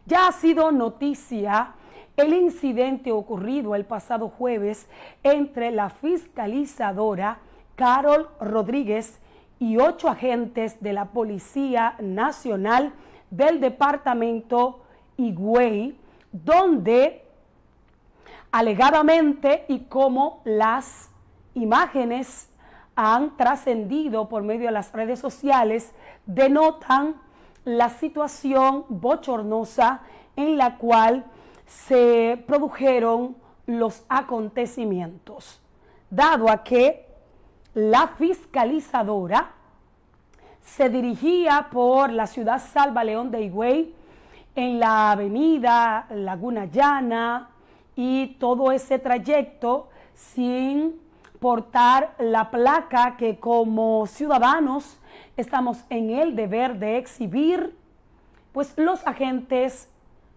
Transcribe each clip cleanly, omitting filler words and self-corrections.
Ya ha sido noticia el incidente ocurrido el pasado jueves entre la fiscalizadora Carol Rodríguez y 8 agentes de la Policía Nacional del departamento Higüey, donde alegadamente, y como las imágenes han trascendido por medio de las redes sociales, denotan la situación bochornosa en la cual se produjeron los acontecimientos, dado a que la fiscalizadora se dirigía por la ciudad Salva León de Higüey en la avenida Laguna Llana y todo ese trayecto sin portar la placa que como ciudadanos estamos en el deber de exhibir, pues los agentes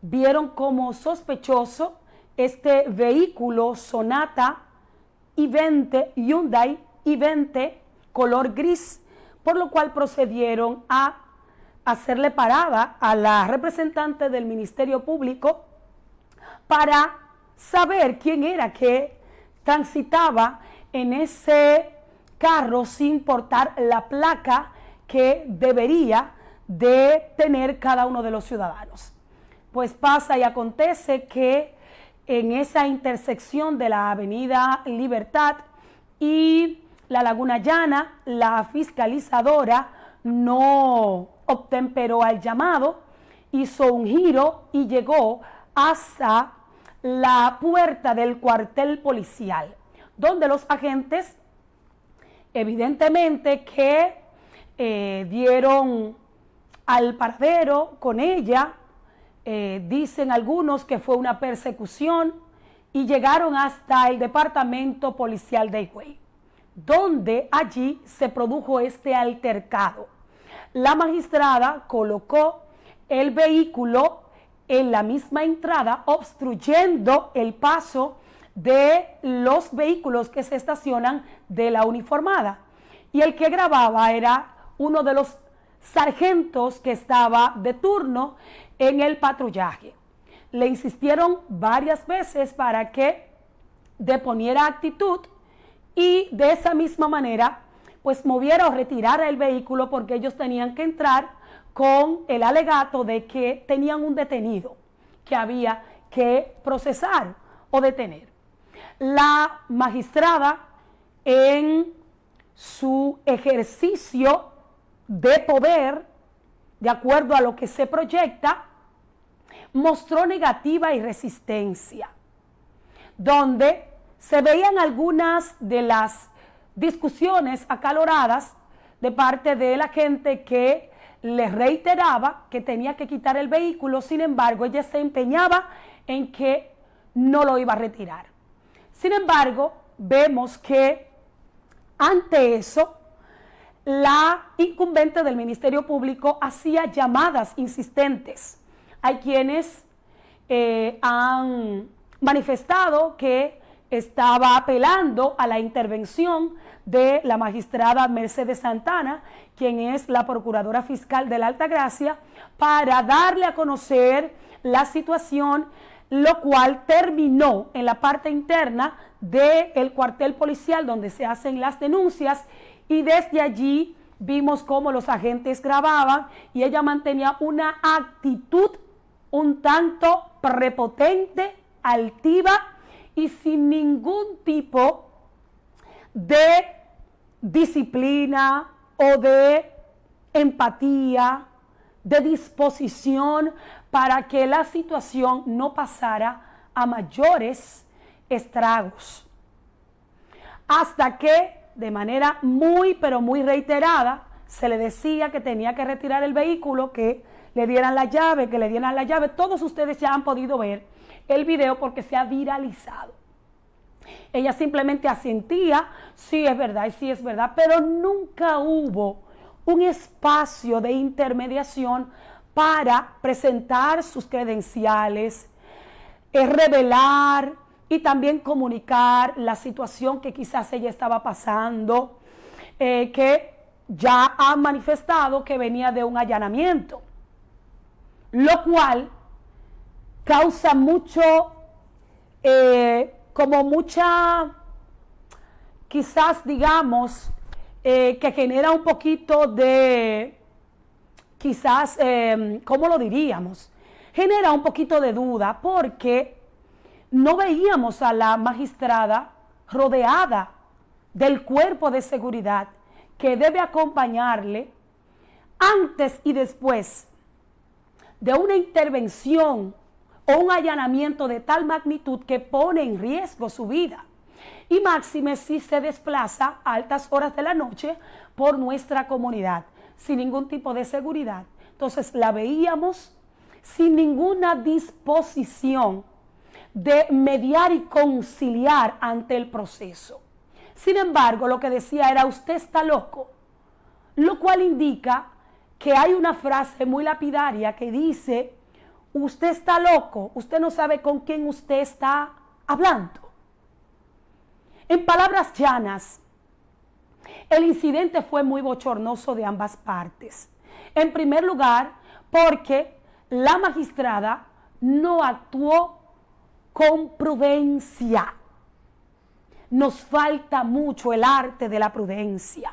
vieron como sospechoso este vehículo Sonata i20 Hyundai i20 color gris, por lo cual procedieron a hacerle parada a la representante del Ministerio Público para saber quién era que transitaba en ese carro sin portar la placa que debería de tener cada uno de los ciudadanos. Pues pasa y acontece que en esa intersección de la avenida Libertad y la Laguna Llana, la fiscalizadora no obtemperó al llamado, hizo un giro y llegó hasta la puerta del cuartel policial, donde los agentes evidentemente que dieron al paradero con ella, dicen algunos que fue una persecución, y llegaron hasta el departamento policial de Higüey, donde allí se produjo este altercado. La magistrada colocó el vehículo en la misma entrada, obstruyendo el paso de los vehículos que se estacionan de la uniformada. Y el que grababa era uno de los sargentos que estaba de turno en el patrullaje. Le insistieron varias veces para que deponiera actitud y de esa misma manera pues moviera o retirara el vehículo, porque ellos tenían que entrar con el alegato de que tenían un detenido que había que procesar o detener. La magistrada, en su ejercicio de poder, de acuerdo a lo que se proyecta, mostró negativa y resistencia, donde se veían algunas de las discusiones acaloradas de parte de la gente que le reiteraba que tenía que quitar el vehículo. Sin embargo, ella se empeñaba en que no lo iba a retirar. Sin embargo, vemos que ante eso, la incumbente del Ministerio Público hacía llamadas insistentes. Hay quienes han manifestado que estaba apelando a la intervención de la magistrada Mercedes Santana, quien es la procuradora fiscal de la Altagracia, para darle a conocer la situación, lo cual terminó en la parte interna del cuartel policial donde se hacen las denuncias, y desde allí vimos cómo los agentes grababan y ella mantenía una actitud un tanto prepotente, altiva y sin ningún tipo de disciplina o de empatía, de disposición para que la situación no pasara a mayores estragos. Hasta que de manera muy pero muy reiterada se le decía que tenía que retirar el vehículo, que le dieran la llave, que le dieran la llave. Todos ustedes ya han podido ver el video porque se ha viralizado. Ella simplemente asentía, sí es verdad, sí es verdad, pero nunca hubo un espacio de intermediación para presentar sus credenciales, revelar y también comunicar la situación que quizás ella estaba pasando, que ya ha manifestado que venía de un allanamiento, lo cual causa mucho, como mucha, quizás digamos, que genera un poquito de, quizás, ¿cómo lo diríamos? Genera un poquito de duda porque no veíamos a la magistrada rodeada del cuerpo de seguridad que debe acompañarle antes y después de una intervención o un allanamiento de tal magnitud que pone en riesgo su vida. Y máxime si se desplaza a altas horas de la noche por nuestra comunidad, sin ningún tipo de seguridad. Entonces la veíamos sin ninguna disposición de mediar y conciliar ante el proceso. Sin embargo, lo que decía era: usted está loco, lo cual indica que hay una frase muy lapidaria que dice: usted está loco, usted no sabe con quién usted está hablando. En palabras llanas, el incidente fue muy bochornoso de ambas partes. En primer lugar, porque la magistrada no actuó con prudencia. Nos falta mucho el arte de la prudencia,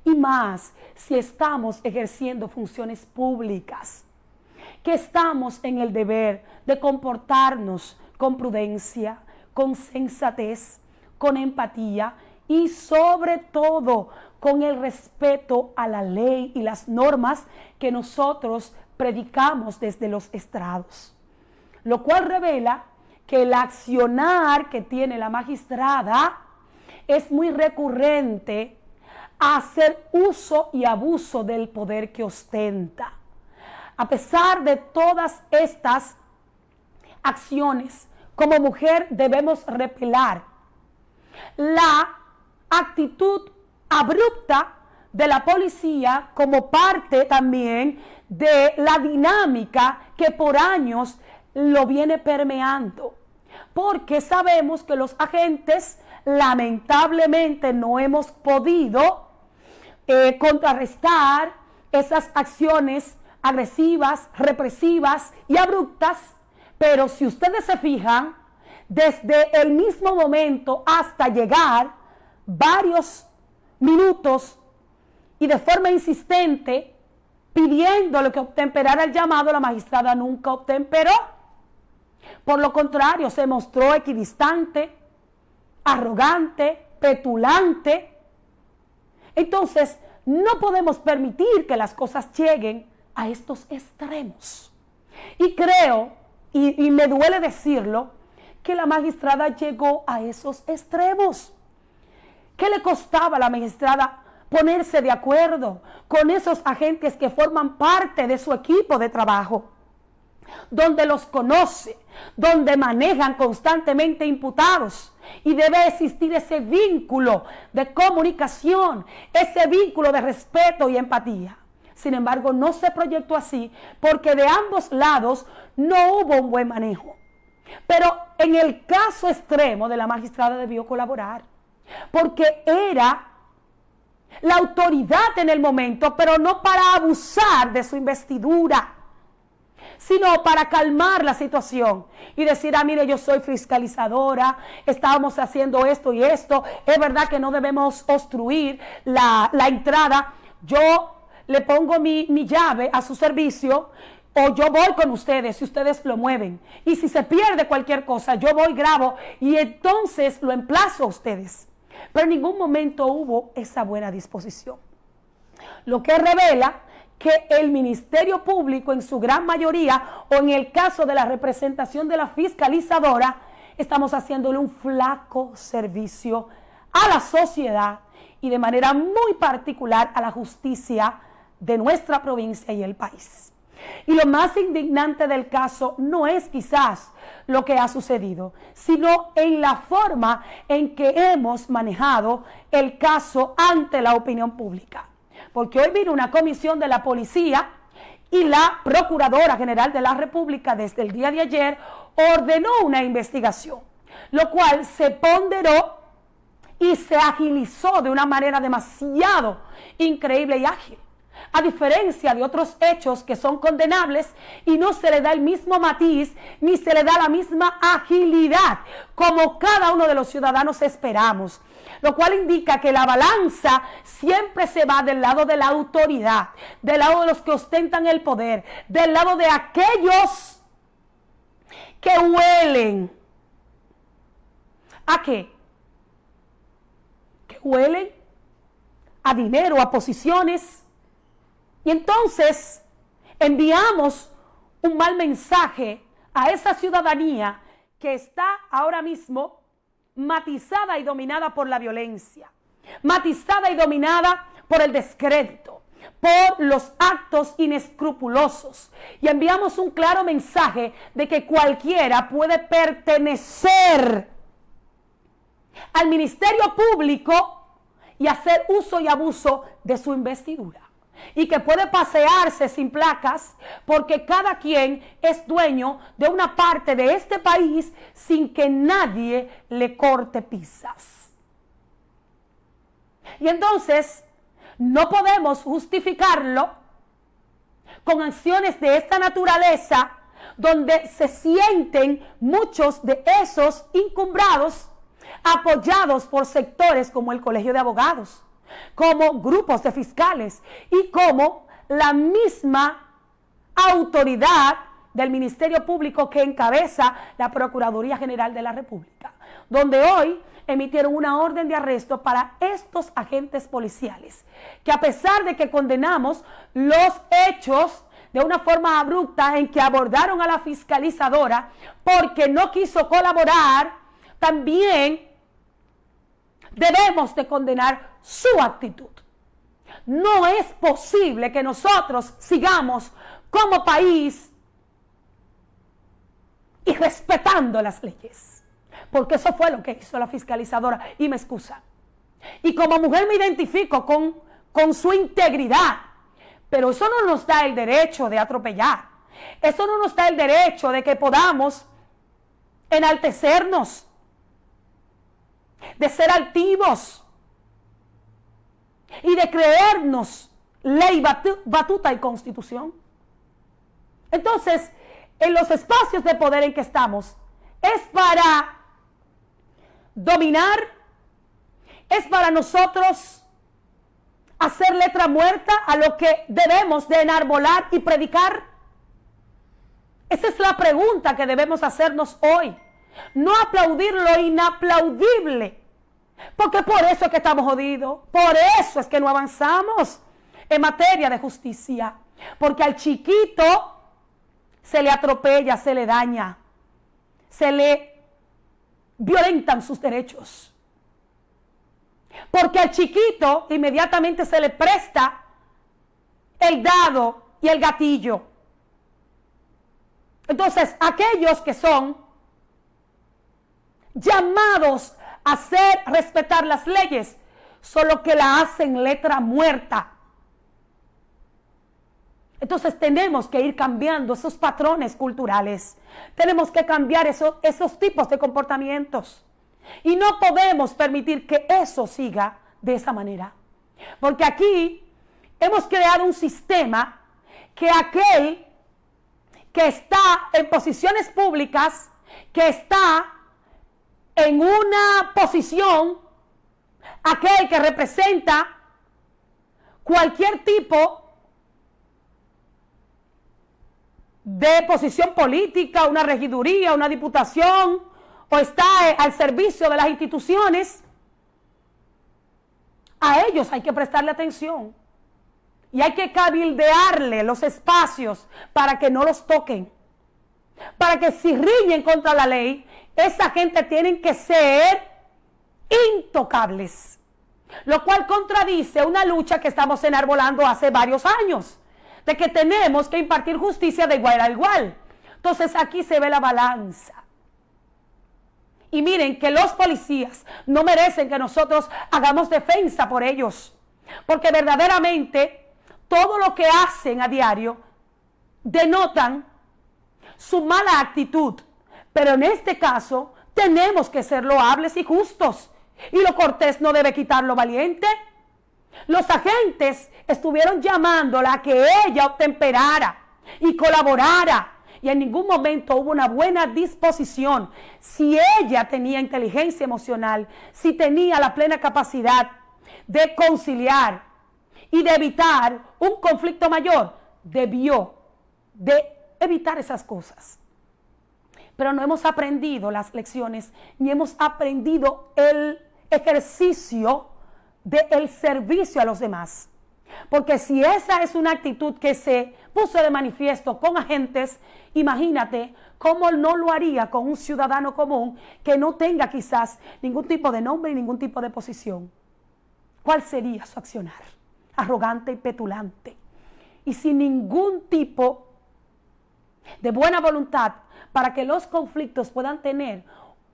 y más si estamos ejerciendo funciones públicas, que estamos en el deber de comportarnos con prudencia, con sensatez, con empatía y sobre todo con el respeto a la ley y las normas que nosotros predicamos desde los estrados. Lo cual revela que el accionar que tiene la magistrada es muy recurrente a hacer uso y abuso del poder que ostenta. A pesar de todas estas acciones, como mujer debemos repelar la actitud abrupta de la policía como parte también de la dinámica que por años lo viene permeando, porque sabemos que los agentes lamentablemente no hemos podido contrarrestar esas acciones agresivas, represivas y abruptas, pero si ustedes se fijan, desde el mismo momento hasta llegar varios minutos y de forma insistente pidiéndole que obtemperara el llamado, la magistrada nunca obtemperó. Por lo contrario, se mostró equidistante, arrogante, petulante. Entonces, no podemos permitir que las cosas lleguen a estos extremos. Y creo, y me duele decirlo, que la magistrada llegó a esos extremos. ¿Qué le costaba a la magistrada ponerse de acuerdo con esos agentes que forman parte de su equipo de trabajo, donde los conoce, donde manejan constantemente imputados, y debe existir ese vínculo de comunicación, ese vínculo de respeto y empatía? Sin embargo, no se proyectó así porque de ambos lados no hubo un buen manejo. Pero en el caso extremo de la magistrada debió colaborar, porque era la autoridad en el momento, pero no para abusar de su investidura, sino para calmar la situación y decir: mire, yo soy fiscalizadora, estábamos haciendo esto y esto, es verdad que no debemos obstruir la entrada, yo le pongo mi llave a su servicio, o yo voy con ustedes si ustedes lo mueven, y si se pierde cualquier cosa, yo voy, grabo y entonces lo emplazo a ustedes. Pero en ningún momento hubo esa buena disposición, lo que revela que el Ministerio Público en su gran mayoría, o en el caso de la representación de la fiscalizadora, estamos haciéndole un flaco servicio a la sociedad y de manera muy particular a la justicia de nuestra provincia y el país. Y lo más indignante del caso no es quizás lo que ha sucedido, sino en la forma en que hemos manejado el caso ante la opinión pública. Porque hoy vino una comisión de la policía y la Procuradora General de la República desde el día de ayer ordenó una investigación, lo cual se ponderó y se agilizó de una manera demasiado increíble y ágil. a diferencia de otros hechos que son condenables y no se le da el mismo matiz ni se le da la misma agilidad como cada uno de los ciudadanos esperamos, lo cual indica que la balanza siempre se va del lado de la autoridad, del lado de los que ostentan el poder, del lado de aquellos que huelen. ¿A qué? Que huelen a dinero, a posiciones. Y entonces enviamos un mal mensaje a esa ciudadanía que está ahora mismo matizada y dominada por la violencia, matizada y dominada por el descrédito, por los actos inescrupulosos. Y enviamos un claro mensaje de que cualquiera puede pertenecer al Ministerio Público y hacer uso y abuso de su investidura. Y que puede pasearse sin placas porque cada quien es dueño de una parte de este país sin que nadie le corte pisas. Y entonces no podemos justificarlo con acciones de esta naturaleza donde se sienten muchos de esos encumbrados apoyados por sectores como el Colegio de Abogados, como grupos de fiscales y como la misma autoridad del Ministerio Público que encabeza la Procuraduría General de la República, donde hoy emitieron una orden de arresto para estos agentes policiales, que a pesar de que condenamos los hechos de una forma abrupta en que abordaron a la fiscalizadora porque no quiso colaborar, también debemos de condenar su actitud. No es posible que nosotros sigamos como país y respetando las leyes, porque eso fue lo que hizo la fiscalizadora y me excusan. Y como mujer me identifico con su integridad, pero eso no nos da el derecho de atropellar, eso no nos da el derecho de que podamos enaltecernos, de ser altivos y de creernos ley, batuta y constitución. Entonces, en los espacios de poder en que estamos, es para dominar, es para nosotros hacer letra muerta a lo que debemos de enarbolar y predicar. Esa es la pregunta que debemos hacernos hoy. No aplaudir lo inaplaudible, porque por eso es que estamos jodidos, por eso es que no avanzamos en materia de justicia, porque al chiquito se le atropella, se le daña, se le violentan sus derechos, porque al chiquito inmediatamente se le presta el dado y el gatillo. Entonces, aquellos que son llamados a hacer respetar las leyes, solo que la hacen letra muerta. Entonces tenemos que ir cambiando esos patrones culturales, tenemos que cambiar esos tipos de comportamientos y no podemos permitir que eso siga de esa manera, porque aquí hemos creado un sistema que aquel que está en posiciones públicas, que está en una posición, aquel que representa cualquier tipo de posición política, una regiduría, una diputación, o está al servicio de las instituciones, a ellos hay que prestarle atención y hay que cabildearle los espacios para que no los toquen, para que si riñen contra la ley, esa gente tienen que ser intocables, lo cual contradice una lucha que estamos enarbolando hace varios años, de que tenemos que impartir justicia de igual a igual. Entonces aquí se ve la balanza. Y miren que los policías no merecen que nosotros hagamos defensa por ellos, porque verdaderamente todo lo que hacen a diario denotan su mala actitud. Pero en este caso tenemos que ser loables y justos. Y lo cortés no debe quitar lo valiente. Los agentes estuvieron llamándola a que ella obtemperara y colaborara. Y en ningún momento hubo una buena disposición. Si ella tenía inteligencia emocional, si tenía la plena capacidad de conciliar y de evitar un conflicto mayor, debió de evitar esas cosas. Pero no hemos aprendido las lecciones, ni hemos aprendido el ejercicio del servicio a los demás. Porque si esa es una actitud que se puso de manifiesto con agentes, imagínate cómo no lo haría con un ciudadano común que no tenga quizás ningún tipo de nombre y ningún tipo de posición. ¿Cuál sería su accionar? Arrogante y petulante. Y sin ningún tipo de buena voluntad para que los conflictos puedan tener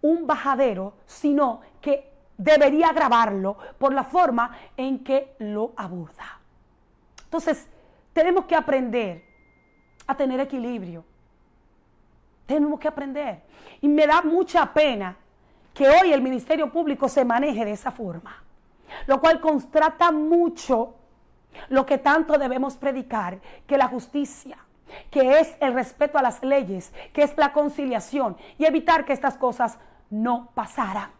un bajadero, sino que debería agravarlo por la forma en que lo aborda. Entonces, tenemos que aprender a tener equilibrio. Tenemos que aprender. Y me da mucha pena que hoy el Ministerio Público se maneje de esa forma, lo cual contrasta mucho lo que tanto debemos predicar, que la justicia, que es el respeto a las leyes, que es la conciliación y evitar que estas cosas no pasaran.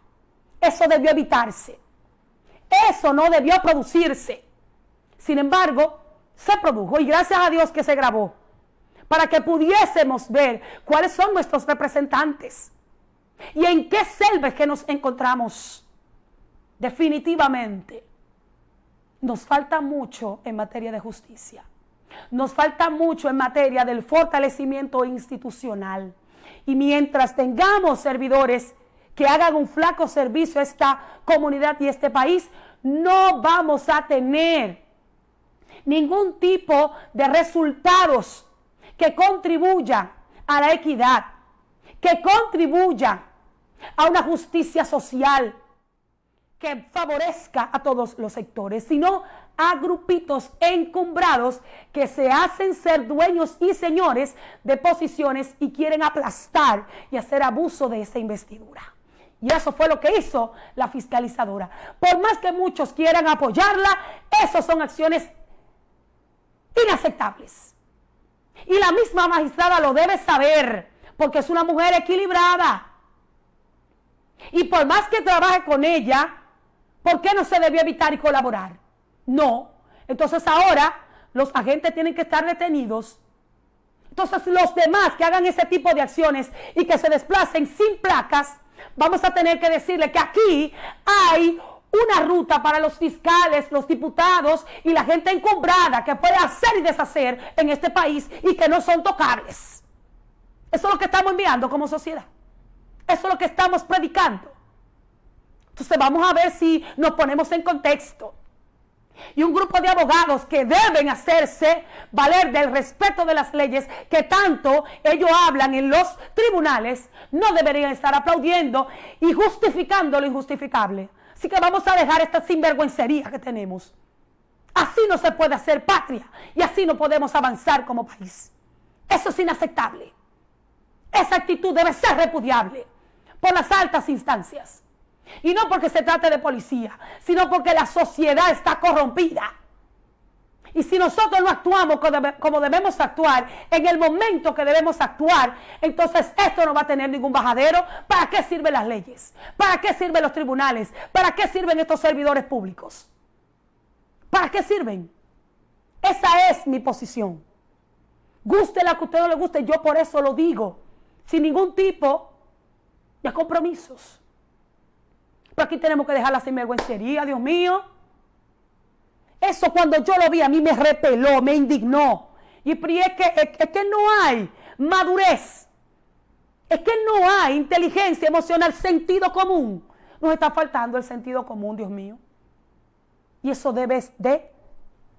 Eso debió evitarse. Eso no debió producirse. Sin embargo, se produjo y gracias a Dios que se grabó para que pudiésemos ver cuáles son nuestros representantes y en qué selva que nos encontramos. Definitivamente, nos falta mucho en materia de justicia. Nos falta mucho en materia del fortalecimiento institucional. Y mientras tengamos servidores que hagan un flaco servicio a esta comunidad y este país, no vamos a tener ningún tipo de resultados que contribuyan a la equidad, que contribuyan a una justicia social que favorezca a todos los sectores, sino a grupitos encumbrados que se hacen ser dueños y señores de posiciones y quieren aplastar y hacer abuso de esa investidura. Y eso fue lo que hizo la fiscalizadora. Por más que muchos quieran apoyarla, esas son acciones inaceptables. Y la misma magistrada lo debe saber, porque es una mujer equilibrada. Y por más que trabaje con ella, ¿por qué no se debió evitar y colaborar? No. Entonces ahora los agentes tienen que estar detenidos. Entonces los demás que hagan ese tipo de acciones y que se desplacen sin placas, vamos a tener que decirle que aquí hay una ruta para los fiscales, los diputados y la gente encumbrada que puede hacer y deshacer en este país y que no son tocables. Eso es lo que estamos enviando como sociedad. Eso es lo que estamos predicando. Entonces vamos a ver si nos ponemos en contexto. Y un grupo de abogados que deben hacerse valer del respeto de las leyes que tanto ellos hablan en los tribunales, no deberían estar aplaudiendo y justificando lo injustificable. Así que vamos a dejar esta sinvergüencería que tenemos. Así no se puede hacer patria y así no podemos avanzar como país. Eso es inaceptable. Esa actitud debe ser repudiable por las altas instancias. Y no porque se trate de policía, sino porque la sociedad está corrompida. Y si nosotros no actuamos como debemos actuar, en el momento que debemos actuar, entonces esto no va a tener ningún bajadero. ¿Para qué sirven las leyes? ¿Para qué sirven los tribunales? ¿Para qué sirven estos servidores públicos? ¿Para qué sirven? Esa es mi posición. Guste la que a usted no le guste, yo por eso lo digo, sin ningún tipo de compromisos. Pero aquí tenemos que dejar la sinvergüencería, Dios mío. Eso cuando yo lo vi a mí me repeló, me indignó. Y es que no hay madurez. Es que no hay inteligencia emocional, sentido común. Nos está faltando el sentido común, Dios mío. Y eso debe de